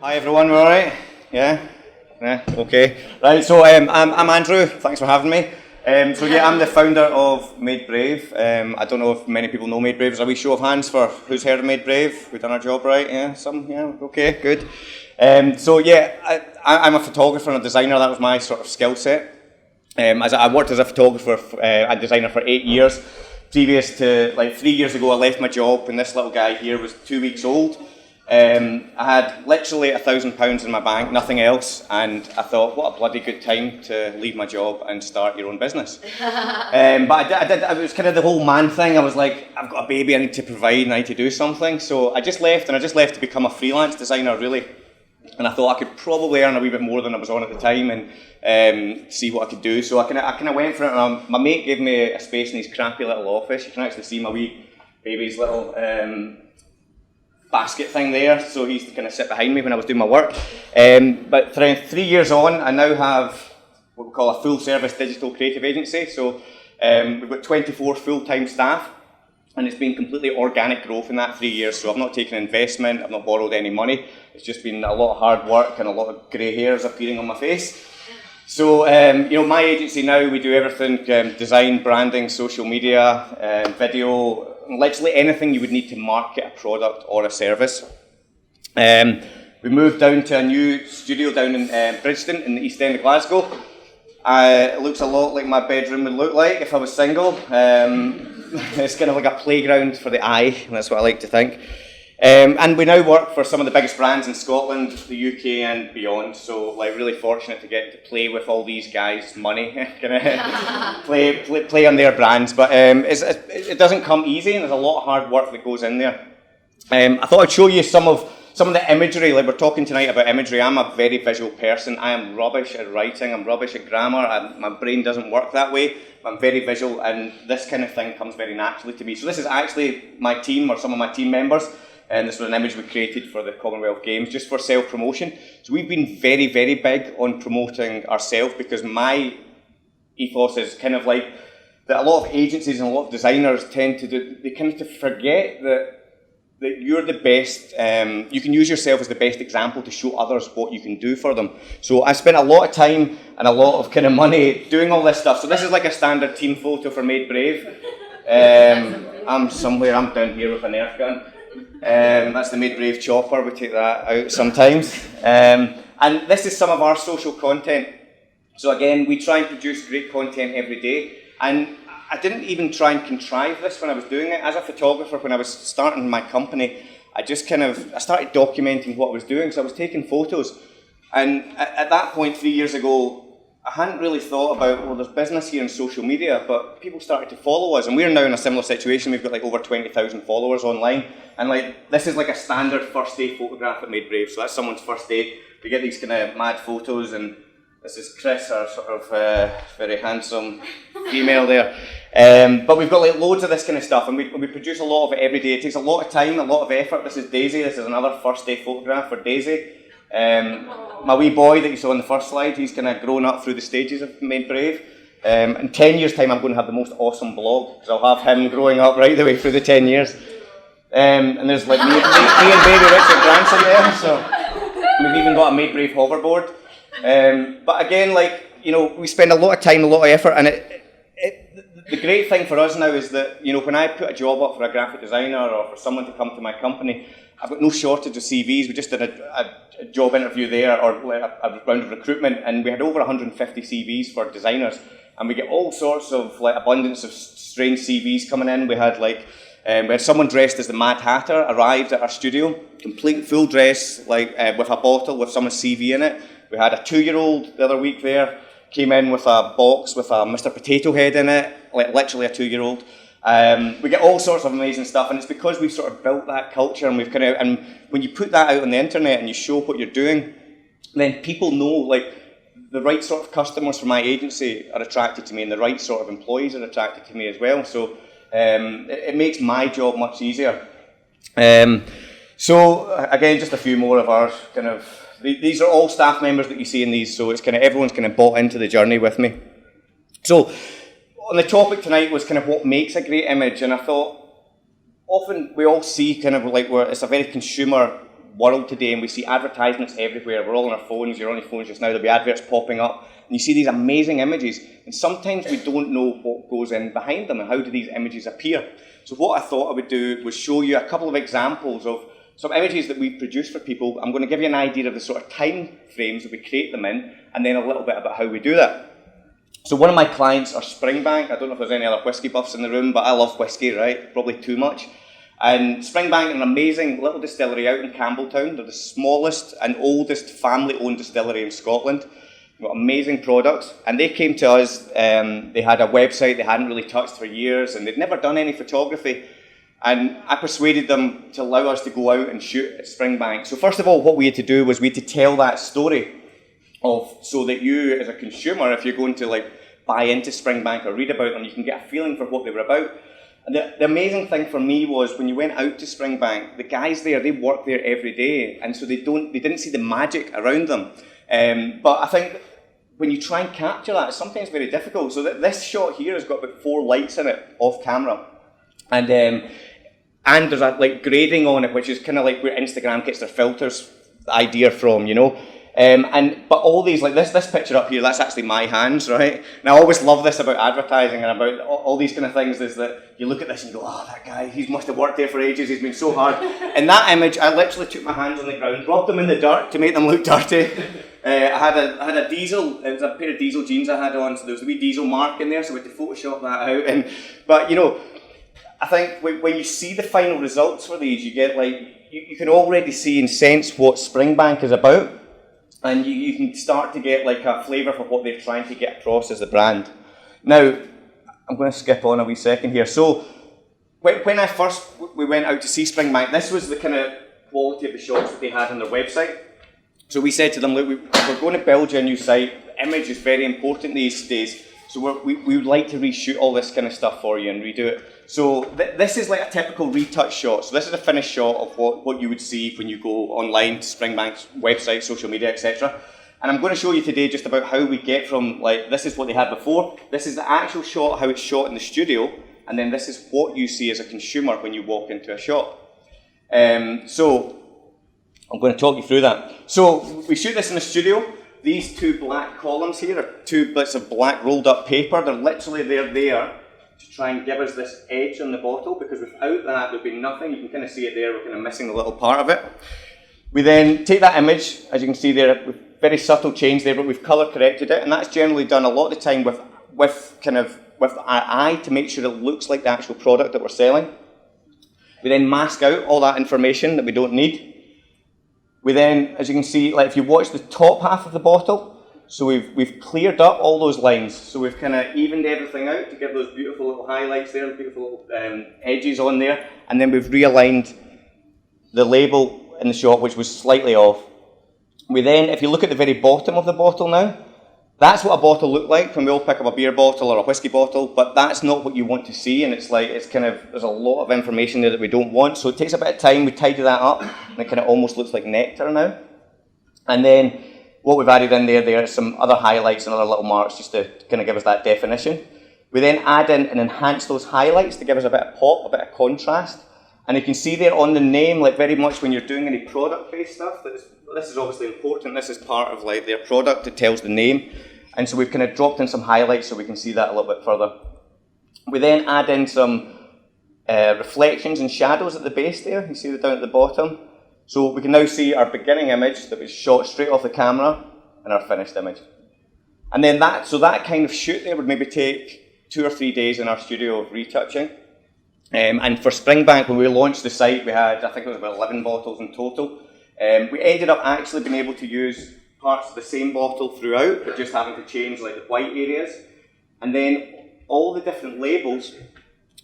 Hi everyone, we're alright? Yeah? Yeah, okay. Right, so I'm Andrew, thanks for having me. I'm the founder of MadeBrave. I don't know if many people know MadeBrave. There's a wee show of hands for who's heard of MadeBrave. We've done our job right, yeah? Some, yeah, okay, good. I'm a photographer and a designer. That was my sort of skill set. I worked as a photographer and designer for 8 years. Previous to, 3 years ago, I left my job and this little guy here was 2 weeks old. I had literally £1,000 in my bank, nothing else, and I thought, what a bloody good time to leave my job and start your own business. It was kind of the whole man thing. I was like, I've got a baby, I need to provide, and I need to do something. So I just left, to become a freelance designer, really. And I thought I could probably earn a wee bit more than I was on at the time and see what I could do. So I kind of went for it. And my mate gave me a space in his crappy little office. You can actually see my wee baby's little basket thing there, so he used to kind of sit behind me when I was doing my work. But around 3 years on, I now have what we call a full service digital creative agency. So we've got 24 full-time staff, and it's been completely organic growth in that 3 years. So I've not taken investment, I've not borrowed any money. It's just been a lot of hard work and a lot of grey hairs appearing on my face. So, my agency now, we do everything, design, branding, social media, video, literally anything you would need to market a product or a service. We moved down to a new studio down in Bridgeton in the East End of Glasgow. It looks a lot like my bedroom would look like if I was single. It's kind of like a playground for the eye, and that's what I like to think. And we now work for some of the biggest brands in Scotland, the UK and beyond, so really fortunate to get to play with all these guys' money, play on their brands, but it doesn't come easy and there's a lot of hard work that goes in there. I thought I'd show you some of the imagery. We're talking tonight about imagery. I'm a very visual person. I am rubbish at writing, I'm rubbish at grammar, my brain doesn't work that way. I'm very visual and this kind of thing comes very naturally to me. So this is actually my team or some of my team members. And this was an image we created for the Commonwealth Games, just for self-promotion. So we've been very, very big on promoting ourselves because my ethos is kind of like that a lot of agencies and a lot of designers tend to do, they kind of forget that you're the best, you can use yourself as the best example to show others what you can do for them. So I spent a lot of time and a lot of kind of money doing all this stuff. So this is like a standard team photo for MadeBrave. I'm down here with a Nerf gun. That's the MadeBrave chopper, we take that out sometimes. And this is some of our social content. So again, we try and produce great content every day. And I didn't even try and contrive this when I was doing it. As a photographer, when I was starting my company, I started documenting what I was doing. So I was taking photos. And at that point, 3 years ago, I hadn't really thought about, well, there's business here in social media, but people started to follow us, and we're now in a similar situation. We've got over 20,000 followers online, and this is like a standard first day photograph at MadeBrave, so that's someone's first day. We get these kind of mad photos, and this is Chris, our sort of very handsome female there. But we've got loads of this kind of stuff, and we produce a lot of it every day. It takes a lot of time, a lot of effort. This is Daisy. This is another first day photograph for Daisy. My wee boy that you saw on the first slide, he's kind of grown up through the stages of MadeBrave. In 10 years' time, I'm going to have the most awesome blog, because I'll have him growing up right the way through the 10 years. And there's me and baby Richard grandson there, so we've even got a MadeBrave hoverboard. But again, we spend a lot of time, a lot of effort, and the great thing for us now is that, when I put a job up for a graphic designer or for someone to come to my company, I've got no shortage of CVs. We just did a job interview there, or a round of recruitment, and we had over 150 CVs for designers. And we get all sorts of abundance of strange CVs coming in. We had we had someone dressed as the Mad Hatter arrived at our studio, complete full dress, with a bottle with someone's CV in it. We had a 2-year-old the other week there, came in with a box with a Mr. Potato Head in it, literally a 2-year-old. We get all sorts of amazing stuff, and it's because we've sort of built that culture, and and when you put that out on the internet and you show what you're doing, then people know the right sort of customers for my agency are attracted to me, and the right sort of employees are attracted to me as well. So it makes my job much easier. So again, just a few more of our these are all staff members that you see in these, so it's everyone's bought into the journey with me. So on the topic tonight was what makes a great image, and I thought often we all see it's a very consumer world today, and we see advertisements everywhere. We're all on our phones, you're on your phones just now, there'll be adverts popping up, and you see these amazing images, and sometimes we don't know what goes in behind them and how do these images appear. So what I thought I would do was show you a couple of examples of some images that we've produced for people. I'm going to give you an idea of the sort of time frames that we create them in, and then a little bit about how we do that. So one of my clients are Springbank. I don't know if there's any other whiskey buffs in the room, but I love whiskey, right? Probably too much. And Springbank are an amazing little distillery out in Campbelltown. They're the smallest and oldest family-owned distillery in Scotland. They've got amazing products. And they came to us, they had a website they hadn't really touched for years, and they'd never done any photography. And I persuaded them to allow us to go out and shoot at Springbank. So first of all, what we had to do was we had to tell that story so that you, as a consumer, if you're going to like buy into Springbank or read about them, you can get a feeling for what they were about. And the amazing thing for me was when you went out to Springbank, the guys there, they work there every day, and so they didn't see the magic around them. But I think when you try and capture that, it's sometimes very difficult. So this shot here has got about 4 lights in it off camera, and there's a like grading on it, which is kind of like where Instagram gets their filters idea from, you know. But all these, like this picture up here, that's actually my hands, right? And I always love this about advertising and about all these kind of things, is that you look at this and you go, oh, that guy, he must have worked there for ages, he's been so hard. In that image, I literally took my hands on the ground, rubbed them in the dirt to make them look dirty. I had a diesel, it was a pair of diesel jeans I had on, so there was a wee diesel mark in there, so we had to Photoshop that out. But, you know, I think when you see the final results for these, you get like, you can already see and sense what Springbank is about. And you can start to get like a flavour for what they're trying to get across as a brand. Now, I'm going to skip on a wee second here. So, when we went out to see Springbank, this was the kind of quality of the shots that they had on their website. So we said to them, look, we're going to build you a new site. The image is very important these days. So we would like to reshoot all this kind of stuff for you and redo it. So this is like a typical retouch shot. So this is a finished shot of what you would see when you go online to Springbank's website, social media, etc. And I'm going to show you today just about how we get from, like, this is what they had before, this is the actual shot, how it's shot in the studio, and then this is what you see as a consumer when you walk into a shop. So I'm going to talk you through that. So we shoot this in the studio. These 2 black columns here are 2 bits of black rolled up paper. They're literally there to try and give us this edge on the bottle, because without that there'd be nothing. You can kind of see it there, we're kind of missing a little part of it. We then take that image, as you can see there, with very subtle change there, but we've colour corrected it, and that's generally done a lot of the time with our eye to make sure it looks like the actual product that we're selling. We then mask out all that information that we don't need. We then, as you can see, like if you watch the top half of the bottle, so we've cleared up all those lines. So we've kind of evened everything out to give those beautiful little highlights there, beautiful little edges on there, and then we've realigned the label in the shot, which was slightly off. We then, if you look at the very bottom of the bottle now, that's what a bottle looked like when we all pick up a beer bottle or a whiskey bottle, but that's not what you want to see, and it's kind of, there's a lot of information there that we don't want, so it takes a bit of time, we tidy that up, and it kind of almost looks like nectar now. And then what we've added in there are some other highlights and other little marks just to kind of give us that definition. We then add in and enhance those highlights to give us a bit of pop, a bit of contrast, and you can see there on the name, like very much when you're doing any product-based stuff, this is obviously important, this is part of like their product, it tells the name. And so we've kind of dropped in some highlights so we can see that a little bit further. We then add in some reflections and shadows at the base there. You see that down at the bottom. So we can now see our beginning image that was shot straight off the camera and our finished image. And then that kind of shoot there would maybe take 2 or 3 days in our studio of retouching. And for Springbank, when we launched the site, we had, I think it was about 11 bottles in total. We ended up actually being able to use parts of the same bottle throughout, but just having to change like the white areas. And then all the different labels,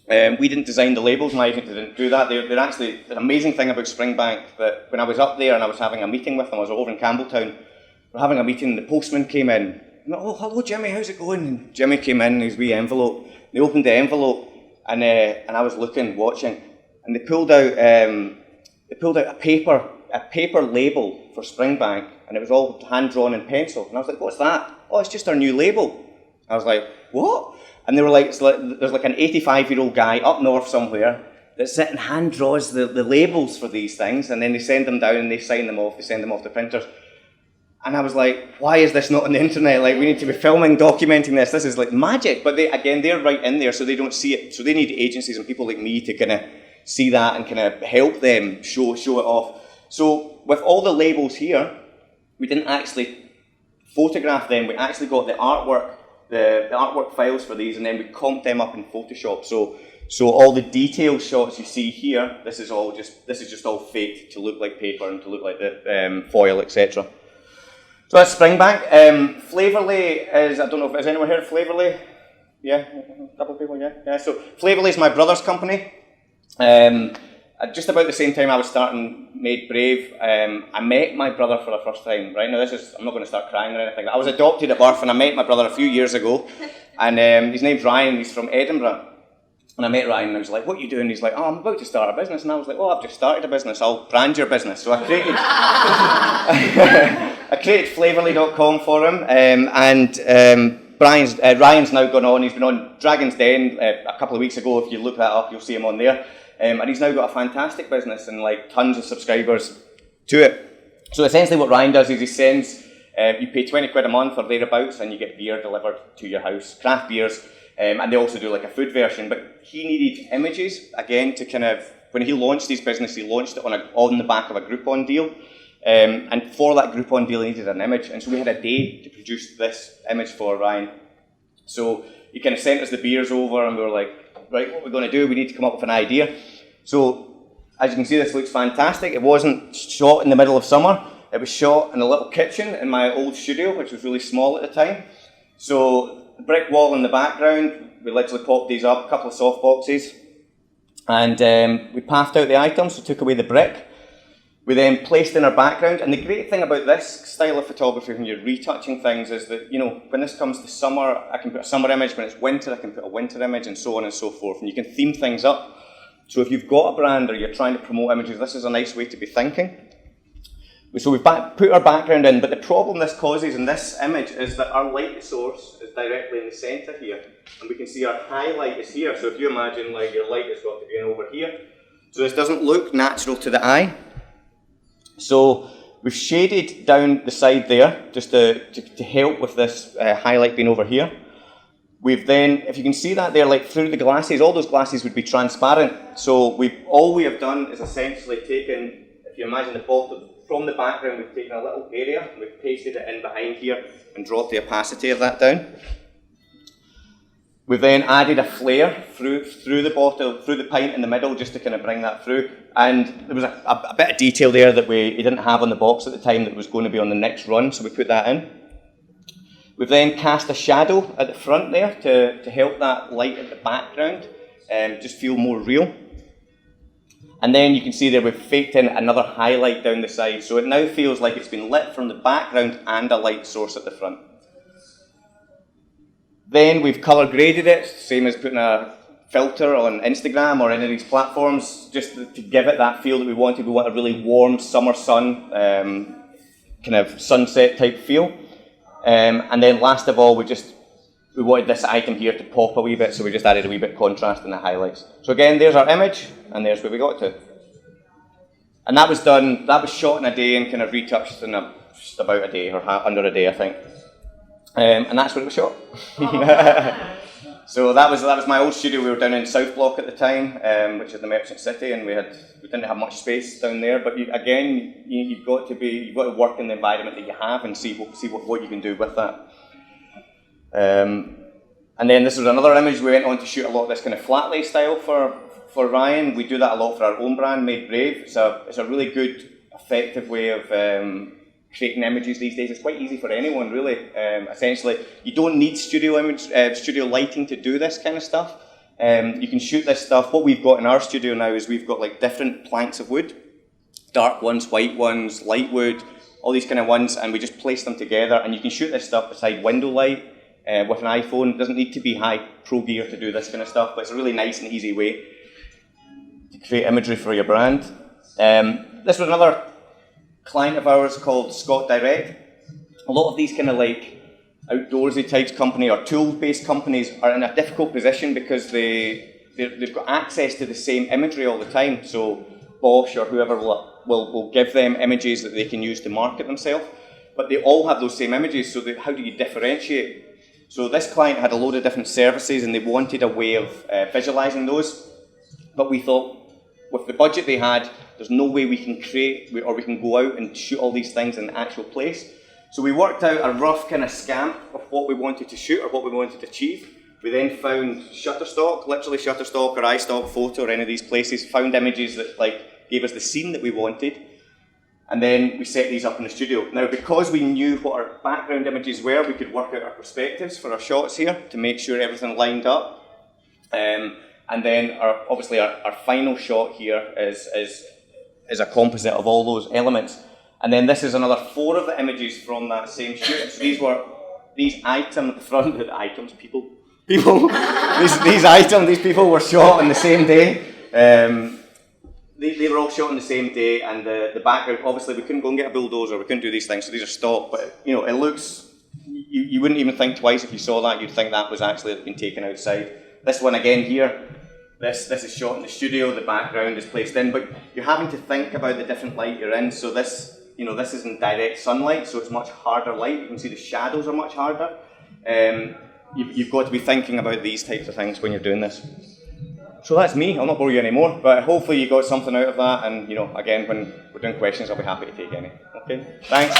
we didn't design the labels, my agent didn't do that. They're actually an amazing thing about Springbank, that when I was up there and I was having a meeting with them, I was over in Campbelltown, we're having a meeting, the postman came in, and oh, hello Jimmy, how's it going? And Jimmy came in, his wee envelope, they opened the envelope, and I was watching, and they pulled out a paper label for Springbank, and it was all hand-drawn in pencil. And I was like, what's that? Oh, it's just our new label. I was like, what? And they were like, there's like an 85-year-old guy up north somewhere, that sit and hand draws the labels for these things, and then they send them down and they sign them off, they send them off to printers. And I was like, why is this not on the internet? Like, we need to be filming, documenting this. This is like magic. But they're right in there, so they don't see it. So they need agencies and people like me to kind of see that and kind of help them show it off. So with all the labels here, we didn't actually photograph them. We actually got the artwork files for these, and then we comped them up in Photoshop. So all the detail shots you see here, this is just all faked to look like paper and to look like the foil, etc. So that's Springbank. Flavorly is, I don't know if there's anyone here, Flavorly? Yeah, a couple of people, yeah. So Flavorly is my brother's company. At just about the same time I was starting MadeBrave, I met my brother for the first time. Right now, I'm not going to start crying or anything. I was adopted at birth, and I met my brother a few years ago. And his name's Ryan, he's from Edinburgh. And I met Ryan and I was like, what are you doing? He's like, oh, I'm about to start a business. And I was like, oh, I've just started a business. I'll brand your business. So I created I created Flavorly.com for him. Ryan's now gone on. He's been on Dragon's Den a couple of weeks ago. If you look that up, you'll see him on there. And he's now got a fantastic business and like tons of subscribers to it. So essentially what Ryan does is he sends, you pay 20 quid a month or thereabouts and you get beer delivered to your house, craft beers. And they also do like a food version, but he needed images, again, to kind of, when he launched his business, he launched it on the back of a Groupon deal. And for that Groupon deal, he needed an image. And so we had a day to produce this image for Ryan. So he kind of sent us the beers over and we were like, right, what we're going to do, we need to come up with an idea. So as you can see, this looks fantastic. It wasn't shot in the middle of summer. It was shot in a little kitchen in my old studio, which was really small at the time. So the brick wall in the background, we literally popped these up, a couple of soft boxes, and we pathed out the items, so took away the brick. We then placed in our background, and the great thing about this style of photography when you're retouching things is that, you know, when this comes to summer, I can put a summer image, when it's winter, I can put a winter image, and so on and so forth, and you can theme things up. So if you've got a brand or you're trying to promote images, this is a nice way to be thinking. So we've put our background in, but the problem this causes in this image is that our light source is directly in the centre here, and we can see our highlight is here. So if you imagine like your light has got to be in over here, so this doesn't look natural to the eye. So we've shaded down the side there just to help with this highlight being over here. We've then, if you can see that there, like through the glasses, all those glasses would be transparent. So all we have done is essentially taken, if you imagine the bottom, from the background, we've taken a little area and we've pasted it in behind here and dropped the opacity of that down. We've then added a flare through the bottle, through the pint in the middle, just to kind of bring that through. And there was a bit of detail there that we didn't have on the box at the time that was going to be on the next run, so we put that in. We've then cast a shadow at the front there to help that light at the background just feel more real. And then you can see there we've faked in another highlight down the side, so it now feels like it's been lit from the background and a light source at the front. Then we've colour graded it, same as putting a filter on Instagram or any of these platforms, just to give it that feel that we wanted. We want a really warm summer sun, kind of sunset type feel. And then last of all, we wanted this item here to pop a wee bit, so we just added a wee bit of contrast in the highlights. So again, there's our image, and there's where we got to. And that was shot in a day and kind of retouched in just about a day, or under a day, I think. And that's where it was shot. So that was my old studio. We were down in South Block at the time, which is the Merchant City, and we didn't have much space down there. But you've got to work in the environment that you have and see what you can do with that. And then this was another image. We went on to shoot a lot of this kind of flat lay style for Ryan. We do that a lot for our own brand, MadeBrave. It's a really good, effective way of creating images these days. It's quite easy for anyone, really. Essentially, you don't need studio lighting to do this kind of stuff. You can shoot this stuff. What we've got in our studio now is we've got like different planks of wood, dark ones, white ones, light wood, all these kind of ones, and we just place them together. And you can shoot this stuff beside window light with an iPhone. It doesn't need to be high pro gear to do this kind of stuff, but it's a really nice and easy way to create imagery for your brand. This was another client of ours called Scott Direct. A lot of these kind of like outdoorsy types company or tool-based companies are in a difficult position because they they've got access to the same imagery all the time. So Bosch or whoever will give them images that they can use to market themselves, but they all have those same images, so how do you differentiate? So this client had a load of different services and they wanted a way of visualizing those, but we thought with the budget they had, there's no way we can create or we can go out and shoot all these things in the actual place. So we worked out a rough kind of scamp of what we wanted to shoot or what we wanted to achieve. We then found Shutterstock, literally Shutterstock or iStock Photo or any of these places, found images that gave us the scene that we wanted, and then we set these up in the studio. Now, because we knew what our background images were, we could work out our perspectives for our shots here to make sure everything lined up. And then, obviously, our final shot here is a composite of all those elements. And then this is another 4 of the images from that same shoot. So these items at the front, people, these people were shot on the same day. They were all shot on the same day, and the background, obviously, we couldn't go and get a bulldozer, we couldn't do these things, so these are stock, but it looks, you wouldn't even think twice if you saw that, you'd think that was actually been taken outside. This one again here, this is shot in the studio, the background is placed in, but you're having to think about the different light you're in, so this is in direct sunlight, so it's much harder light, you can see the shadows are much harder. You've got to be thinking about these types of things when you're doing this. So that's me, I'll not bore you anymore, but hopefully you got something out of that, and again, when we're doing questions, I'll be happy to take any. Okay, thanks.